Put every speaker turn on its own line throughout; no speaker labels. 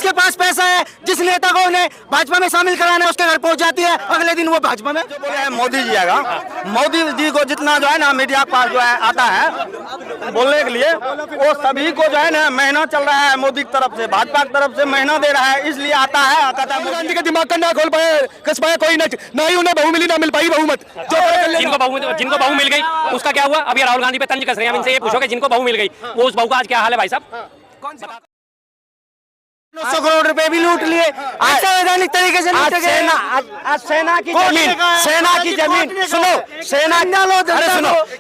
जिसके पास पैसा है, जिस नेता को उन्हें भाजपा में शामिल कराना है उसके घर पहुंच जाती है, अगले दिन वो भाजपा में।
जो बोले हैं मोदी जी आएगा, मोदी जी को जितना जो है ना मीडिया के पास जो है आता है बोलने के लिए, वो सभी को जो है ना महीना चल रहा है मोदी की तरफ से, भाजपा की तरफ से महीना दे रहा है, इसलिए आता है।
गांधी का दिमाग का ना खोल पाए, कस पाया कोई ना ही उन्हें बहु मिली ना मिल पाई बहुमत।
जिनको बहू मिल गई उसका क्या हुआ? अभी राहुल गांधी पे तंज कस रहे हैं। इनसे ये पूछो कि जिनको बहू मिल गई वो उस बहू का आज क्या हाल है भाई साहब?
900 करोड़ रुपए भी लूट लिए, अवैधानिक तरीके से लूट गए।
आज सेना की जमीन सुनो,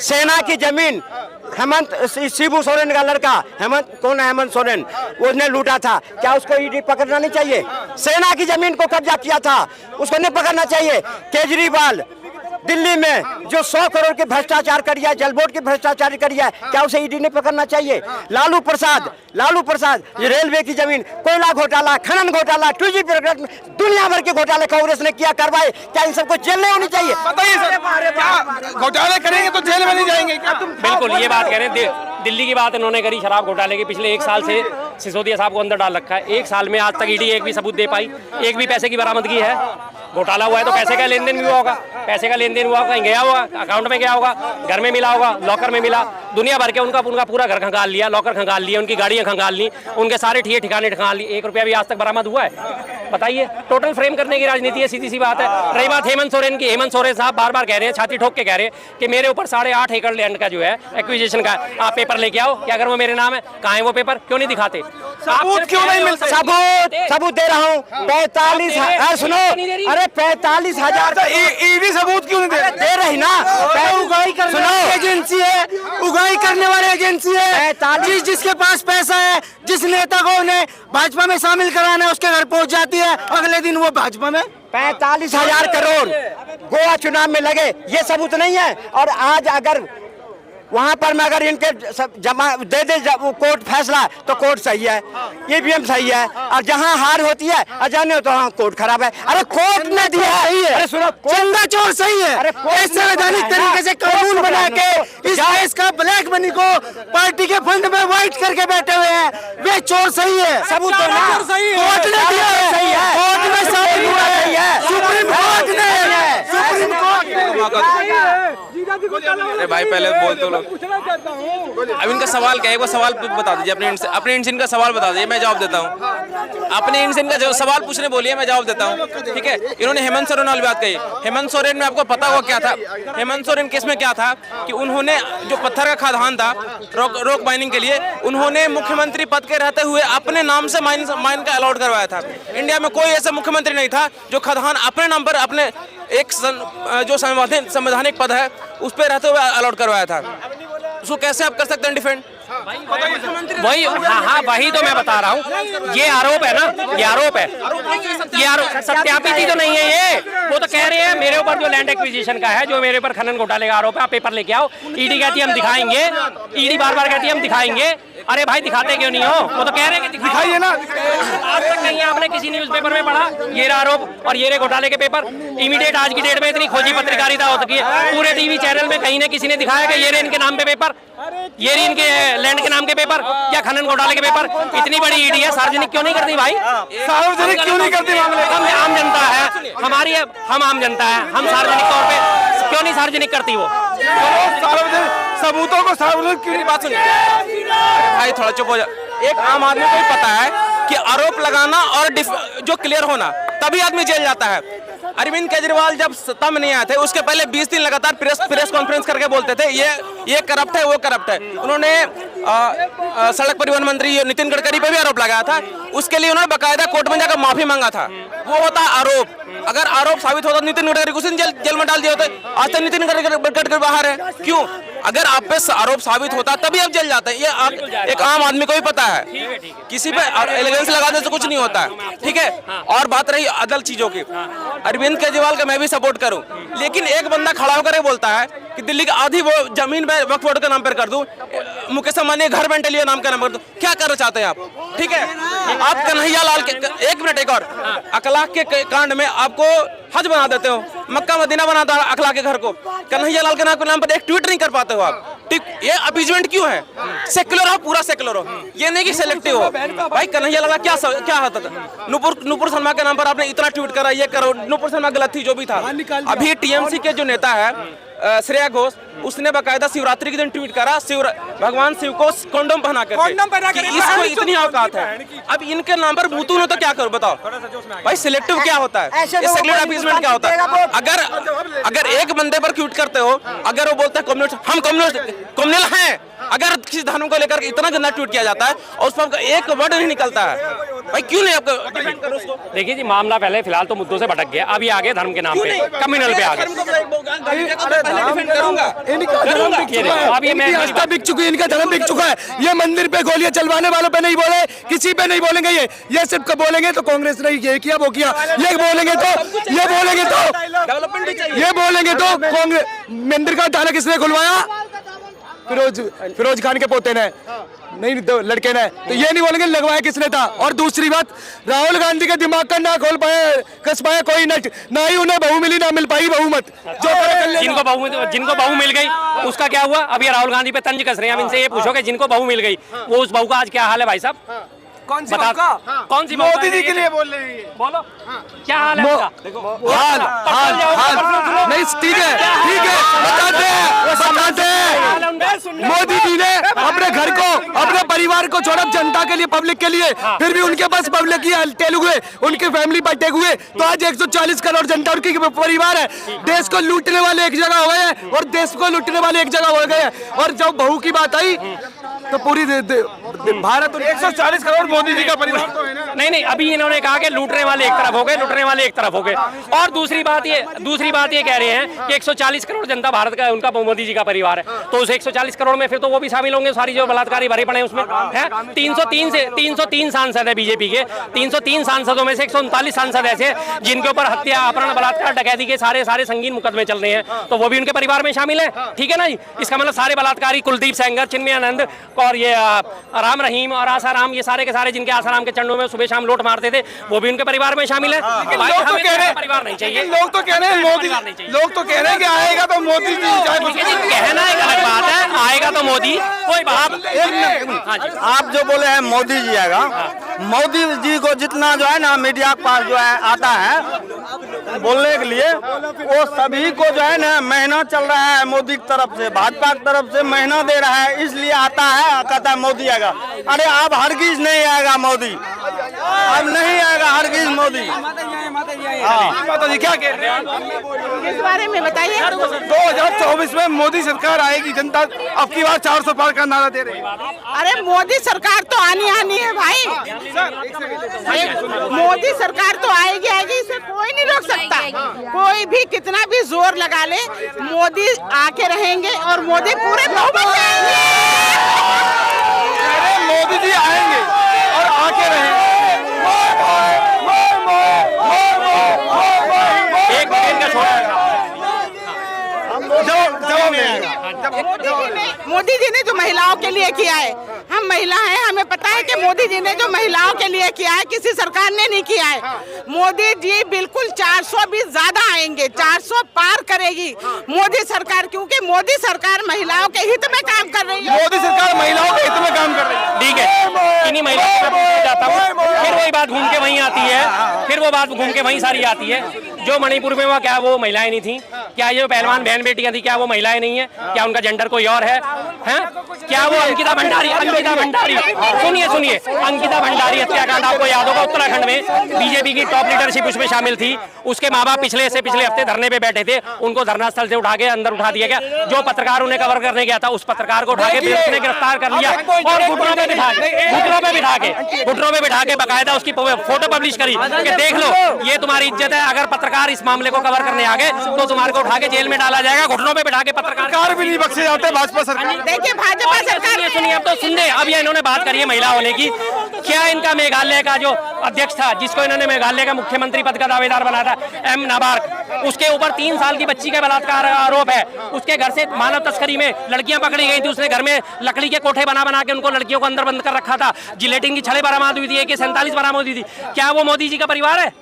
सेना की जमीन हेमंत शिबू सोरेन का लड़का हेमंत सोरेन उसने लूटा था, क्या उसको ईडी पकड़ना नहीं चाहिए? सेना की जमीन को कब्जा किया था, उसको नहीं पकड़ना चाहिए? केजरीवाल दिल्ली में जो 100 करोड़ के भ्रष्टाचार करिया, जल बोर्ड के भ्रष्टाचार करिया, क्या उसे ईडी ने पकड़ना चाहिए? लालू प्रसाद ये रेलवे की जमीन, कोयला घोटाला, खनन घोटाला, 2G दुनिया भर के घोटाले कांग्रेस ने किया, करवाए, क्या इन सबको जेल नहीं होनी चाहिए?
घोटाले करेंगे तो जेल में नहीं जाएंगे क्या?
बिल्कुल ये बात कह रहे हैं। दिल्ली की बात इन्होंने करी शराब घोटाले की, पिछले 1 साल से सिसोदिया साहब को अंदर डाल रखा है। 1 साल में आज तक ईडी एक भी सबूत दे पाई, एक भी पैसे की बरामदगी है? घोटाला हुआ है तो पैसे का लेन देन भी हुआ होगा, पैसे का लेन देन हुआ होगा, कहीं गया होगा, अकाउंट में गया होगा, घर में मिला होगा, लॉकर में मिला, दुनिया भर के उनका पूरा घर खंगाल लिया, लॉकर खंगाल लिए, उनकी गाड़ियां खंगाल ली, उनके सारे ठिकाने खंगाल लिए, 1 रुपया भी आज तक बरामद हुआ है? बताइए। टोटल फ्रेम करने की राजनीति है, सीधी सी बात है। रही बात हेमंत सोरेन की, हेमंत सोरेन साहब बार बार कह रहे हैं, छाती ठोक के कह रहे हैं कि मेरे ऊपर 8.5 एकड़ लैंड का जो है एक्विजिशन का, आप पेपर लेके आओ कि अगर वो मेरे नाम है, कहाँ है वो पेपर? क्यों नहीं दिखाते?
सबूत क्यों नहीं मिलता? सबूत दे रहा हूँ। 45,000 सुनो, अरे 45,000
ईडी सबूत क्यों नहीं
दे रही ना?
उगाई करने वाली एजेंसी है, उगाई करने वाली एजेंसी है। जिसके पास पैसा है, जिस नेता को उन्हें भाजपा में शामिल कराना है उसके घर पहुंच जाती है, अगले दिन वो भाजपा में।
45,000 करोड़ गोवा चुनाव में लगे, ये सबूत नहीं है? और आज अगर वहाँ पर में अगर इनके जमा दे दे कोर्ट फैसला तो कोर्ट सही है, ईवीएम सही है, और जहाँ हार होती है अजाने तो हाँ कोर्ट खराब है। अरे कोर्ट ने दिया सही है, अरे सुनो,
चंदा चोर सही है।
अरे
संवैधानिक तरीके से कानून बना के इस देश का ब्लैक मनी को पार्टी के फंड में व्हाइट करके बैठे हुए हैं, वे चोर सही है।
सबूत तो ना
कोर्ट ने दिया है,
सही है,
कोर्ट में साबित हुआ है, सुप्रीम कोर्ट ने, सुप्रीम
अरे भाई पहले बोल तो लो। अब इनका सवाल क्या है, वो सवाल बता दीजिए अपने इनसिन का सवाल बता दीजिए, मैं जवाब देता हूँ। अपने इनसिन का जो सवाल पूछने बोलिए, मैं जवाब देता हूँ, ठीक है? इन्होंने हेमंत सोरेन वाली बात कही। हेमंत सोरेन में आपको पता हुआ क्या था? हेमंत सोरेन केस में क्या था कि उन्होंने जो पत्थर का खदान था रोक माइनिंग के लिए, उन्होंने मुख्यमंत्री पद के रहते हुए अपने नाम से माइन का अलॉट करवाया था। इंडिया में कोई ऐसा मुख्यमंत्री नहीं था जो खदान अपने नाम पर अपने एक जो संवैधानिक पद है उस पर रहते हुए अलॉट करवाया था। उसको कैसे आप कर सकते हैं डिफेंड?
वही हाँ वही तो मैं बता रहा हूँ। ये आरोप है ना, ये आरोप है, ये आरोप सत्यापित ही तो नहीं है ये। वो तो कह रहे हैं मेरे ऊपर जो लैंड एक्विजिशन का है, जो मेरे ऊपर खनन घोटाले का आरोप है, आप पेपर लेके आओ। ईडी कहती है हम दिखाएंगे, ईडी बार बार कहती है हम दिखाएंगे। अरे भाई दिखाते क्यों नहीं हो? वो तो कह रहे हैं कि दिखाइए ना। आज तक कहीं आपने किसी न्यूज़पेपर में पढ़ा ये आरोप और ये घोटाले के पेपर? इमीडिएट आज की डेट में इतनी खोजी पत्रकारिता हो सकी है, पूरे टीवी चैनल में कहीं ने किसी ने दिखाया कि ये रहे इनके नाम पे पेपर, ये रही इनके लैंड के नाम के पेपर या खनन घोटाले के पेपर? इतनी बड़ी ईडी है, सार्वजनिक क्यों नहीं करती भाई?
सार्वजनिक क्यों नहीं करती मामले?
हम आम जनता है, हम आम जनता है, हम सार्वजनिक तौर पे क्यों नहीं सार्वजनिक करती वो?
सबूतों को सार्वजनिक क्यों? बात सुनिए
भाई, थोड़ा चुप हो जा। एक आम आदमी को ही पता है कि आरोप लगाना और जो क्लियर होना, तभी आदमी जेल जाता है। अरविंद केजरीवाल जब सत्ता में नहीं आए थे उसके पहले 20 दिन लगातार प्रेस कॉन्फ्रेंस करके बोलते थे ये करप्ट है, वो करप्ट है। उन्होंने सड़क परिवहन मंत्री नितिन गडकरी पे भी आरोप लगाया था, उसके लिए उन्होंने बकायदा कोर्ट में जाकर माफी मांगा था। वो होता आरोप। अगर आरोप साबित होता नितिन गडकरी को जेल में डाल दिया होता। आज तक नितिन गडकरी बाहर है, क्यों? अगर आप पे आरोप साबित होता तभी आप जेल जाते हैं। ये एक आम आदमी को भी पता है। किसी पे एलिगेंस लगाने से कुछ नहीं होता है, ठीक है? और बात रही अदल चीजों की, अरविंद केजरीवाल का मैं भी सपोर्ट करूं, लेकिन एक बंदा खड़ा होकर बोलता है कि दिल्ली की आधी वो जमीन मैं वक्फ बोर्ड के नाम पर कर दूं, मुकेश अंबानी घर बेंटलिया नाम का नाम कर दूं। क्या करना चाहते हैं आप? ठीक है, आप कन्हैया लाल के एक मिनट, एक और अखलाक के कांड में आपको हज बना देते हो, मक्का मदीना बना दो अखलाक के घर को। कन्हैया लाल के नाम पर एक ट्वीट नहीं कर पाते हो आप। ये अपीजमेंट क्यों है? सेक्युलर हो, पूरा सेक्युलर हो, ये नहीं कि सेलेक्टिव हो। भाई कन्हैया लाल क्या होता था? नुपुर शर्मा के नाम पर आपने इतना ट्वीट करा, ये करो। नुपुर शर्मा गलत थी, जो भी था। अभी टीएमसी के जो नेता है श्रेया घोष, उसने बकायदा शिवरात्रि के दिन ट्वीट करा भगवान शिव को कंडोम पहना कर, इसको इतनी औकात है। अब इनके नाम पर बूतू ने तो क्या करो बताओ भाई? सिलेक्टिव क्या होता है? सेक्युलर अपीजमेंट क्या होता है? अगर एक बंदे पर ट्वीट करते हो, अगर वो बोलता है कम्युनिस्ट, हम कम्युनल हैं, अगर किसी धर्म को लेकर इतना गंदा ट्वीट किया जाता है और उस पर एक वर्ड नहीं निकलता है, भाई क्यों नहीं आपको डिफेंड करो उसको?
देखिए जी, मामला पहले फिलहाल तो मुद्दों से भटक गया, अभी आगे धर्म के नाम पे कम्युनल पे आ गए।
अब ये आस्था बिक चुकी है, इनका धर्म बिक चुका है। ये मंदिर पे गोलियां चलवाने वालों पे नहीं बोले, किसी पे नहीं बोलेंगे। ये सिर्फ बोलेंगे तो कांग्रेस ने ये किया वो किया, ये बोलेंगे तो कांग्रेस। मंदिर का ताला किसने खुलवाया? फिरोज खान के पोते ने, नहीं तो लड़के ने। तो ये नहीं बोलेंगे लगवाया किसने था। और दूसरी बात, राहुल गांधी के दिमाग का ना खोल पाए, कस पाया कोई नट, ना ही उन्हें बहू मिली, ना मिल पाई बहुमत।
जिनको बहू मिल गई उसका क्या हुआ? अभी राहुल गांधी पे तंज कस रहे हैं। हम इनसे ये पूछो कि जिनको बहू मिल गई, वो उस बहू का आज क्या हाल है भाई साहब? कौन सी मोदी जी के लिए बोल रहे हैं? बोलो क्या हाल है उसका?
हाल नहीं, ठीक है बताते हैं। मोदी जी ने अपने घर को, अपने परिवार को छोड़ा जनता के लिए, पब्लिक के लिए, फिर भी उनके पास पब्लिक की तेलुगु है, उनकी फैमिली पर टेक हुए। तो आज 140 करोड़ जनता उनकी परिवार है। देश को लूटने वाले एक जगह हो गए हैं और देश को लूटने वाले एक जगह हो गए हैं। और जब बहू की बात आई तो पूरी भारत 140 करोड़ मोदी जी का परिवार तो है ना।
नहीं, अभी इन्होंने कहा कि लूटने वाले एक तरफ हो गए, लूटने वाले एक तरफ हो गए। और दूसरी बात ये कह रहे हैं कि 140 करोड़ जनता भारत का, उनका मोदी जी का परिवार है। तो उस 140 करोड़ में फिर तो वो भी शामिल होंगे, सारी जो बलात्कारी भरे पड़े हैं उसमें है। 303 सांसद है बीजेपी के। 303 सांसदों में से 139 सांसद ऐसे जिनके ऊपर हत्या, अपहरण, बलात्कार, डकैती के सारे संगीन मुकदमे चल रहे हैं, तो वो भी उनके परिवार में शामिल है। ठीक है ना जी? इसका मतलब सारे बलात्कारी, कुलदीप सेंगर, चिन्मयानंद और ये राम रहीम और आसाराम, ये सारे के सारे जिनके आसाराम के चरणों में सुबह शाम लोट मारते थे, वो भी उनके परिवार में शामिल है।
लोग तो कह रहे हैं
परिवार नहीं चाहिए,
लोग तो कह रहे हैं मोदी, लोग तो कह रहे हैं कि आएगा तो मोदी जी।
कहना एक अलग बात है, आएगा तो मोदी, कोई बात।
आप जो बोले हैं मोदी जी आएगा, मोदी जी को जितना जो है ना मीडिया के पास जो है आता है बोलने के लिए, वो सभी को जो है ना महीना चल रहा है मोदी की तरफ से, भाजपा की तरफ से महीना दे रहा है, इसलिए आता है, कहता है मोदी आएगा। अरे अब हरगिज नहीं आएगा मोदी, अब नहीं आएगा हरगिज मोदी।
माता जी क्या कह रहे हैं
इस बारे में बताइए?
2024 में मोदी सरकार आएगी, जनता अब की बार 400 पार का नारा दे रही है।
अरे मोदी सरकार तो आनी है भाई। मोदी सरकार तो आएगी, इसे कोई नहीं रोक सकता। कोई भी कितना भी जोर लगा ले, मोदी आके रहेंगे और मोदी पूरे बहुमत से आएंगे।
अरे मोदी जी आएंगे और आके रहेंगे।
एक मिनट का छोड़ा
मोदी जी ने जो महिलाओं के लिए किया है, हम महिला हैं, हमें पता है कि मोदी जी ने जो महिलाओं के लिए किया है किसी सरकार ने नहीं किया है। मोदी जी बिल्कुल 400 भी ज्यादा आएंगे, 400 पार करेगी मोदी सरकार, क्योंकि मोदी सरकार महिलाओं के हित में काम कर रही है।
मोदी सरकार महिलाओं के हित में काम कर रही है।
ठीक है, इन्हीं महिलाओं से पूछना चाहता हूँ, फिर वही बात घूम के वहीं आती है, फिर वो बात घूम के वहीं सारी आती है। जो मणिपुर में हुआ, क्या वो महिलाएं नहीं थी? क्या ये पहलवान बहन बेटियां थी, क्या वो महिलाएं नहीं है? क्या उनका जेंडर कोई और है? क्या वो अंकिता भंडारी, सुनिए, अंकिता भंडारी हत्याकांड आपको याद होगा, उत्तराखंड में बीजेपी की टॉप लीडरशिप उसमें शामिल थी। उसके माँ बाप पिछले हफ्ते धरने पे बैठे थे, उनको धरना स्थल से उठा के अंदर उठा दिया गया। जो पत्रकार उन्हें कवर करने गया था, उस पत्रकार को उठा के उसने गिरफ्तार कर लिया और घुटनों पे बिठा के बकायदा उसकी फोटो पब्लिश करी कि देख लो ये तुम्हारी इज्जत है, अगर पत्रकार इस मामले को कवर करने आ गए तो तुम्हारे को उठा के जेल में डाला जाएगा। घुटनों पे बिठा के पत्रकार
भी नहीं बख्शे जाते भाजपा सरकार।
देखिए भाजपा सरकार,
सुनिए अब तो सुन, अब ये इन्होंने बात करी है महिला होने की। क्या इनका मेघालय का जो अध्यक्ष था, जिसको इन्होंने मेघालय का मुख्यमंत्री पद का दावेदार बनाया था, एम नाबार्क, उसके ऊपर 3 साल की बच्ची का बलात्कार आरोप है, उसके घर से मानव तस्करी में लड़कियां पकड़ी गई थी, उसने घर में लकड़ी के कोठे बना के उनको लड़कियों को अंदर बंद कर रखा था, जिलेटिन की छड़ें बरामद हुई थी, AK-47 बरामद हुई थी। क्या वो मोदी जी का परिवार है?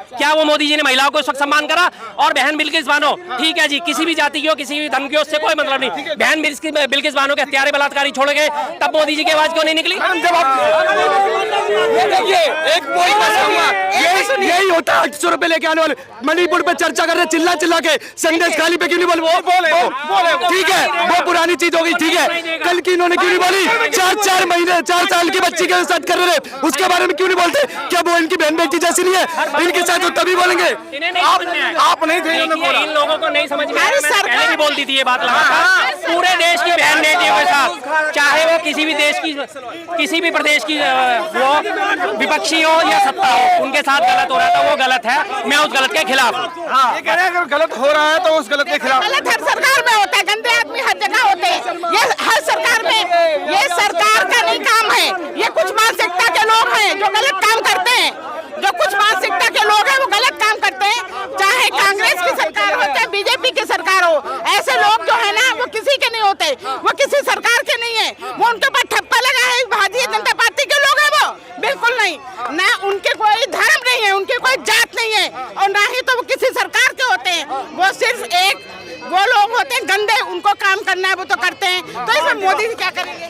क्या वो मोदी जी ने महिलाओं को इस वक्त सम्मान करा? और बहन बिल्किस बानो, ठीक है जी, किसी भी जाति की हो, किसी भी धर्म की हो, उससे कोई मतलब नहीं, बहन बिल्किस बानो के हत्यारे बलात्कारी छोड़ गए, तब मोदी जी की आवाज क्यों नहीं निकली?
यही होता है 800 रुपए लेके आने वाले मणिपुर पे चर्चा कर रहे, चिल्ला के संदेश खाली पे क्यों नहीं बोले? ठीक है, वो पुरानी चीज हो गई, ठीक है। कल की इन्होंने क्यों नहीं बोली? 4 महीने 4 साल की बच्ची के साथ कर रहे, उसके बारे में क्यों नहीं बोलते? क्या वो इनकी बहन बेटी जैसी नहीं है? इनके साथ तो तभी बोलेंगे।
आप नहीं थे,
इन लोगों को नहीं समझ में आया। मैं पहले भी बोलती थी ये बात लगातार, पूरे देश की बहन बेटियों के साथ, चाहे वो किसी भी देश की, किसी भी प्रदेश की वो विपक्षी हो या सत्ता हो, उनके साथ गलत हो रहा था, वो गलत है, मैं उस गलत के खिलाफ हूँ।
ये कह रहे हैं अगर गलत हो रहा है तो उस गलत के खिलाफ।
गलत हर सरकार में होता है, गंदे आदमी हर जगह होते हैं, ये हर सरकार में, ये सरकार का नहीं काम है, ये कुछ मानसिकता के लोग हैं जो गलत काम करते हैं, जो कुछ मानसिकता के लोग हैं वो गलत काम करते हैं, चाहे कांग्रेस की सरकार हो चाहे बीजेपी की सरकार हो, ऐसे लोग जो है ना वो किसी के नहीं होते, वो किसी सरकार के नहीं है, वो उनके ऊपर ठप्पा लगा है भारतीय जनता पार्टी के लोग हैं, वो बिल्कुल नहीं, ना उनके कोई धर्म नहीं है, उनकी कोई जात नहीं है, और ना ही तो वो किसी सरकार के होते हैं, वो सिर्फ एक वो लोग होते हैं गंदे, उनको काम करना है वो तो करते हैं, तो इसमें मोदी जी क्या करेंगे?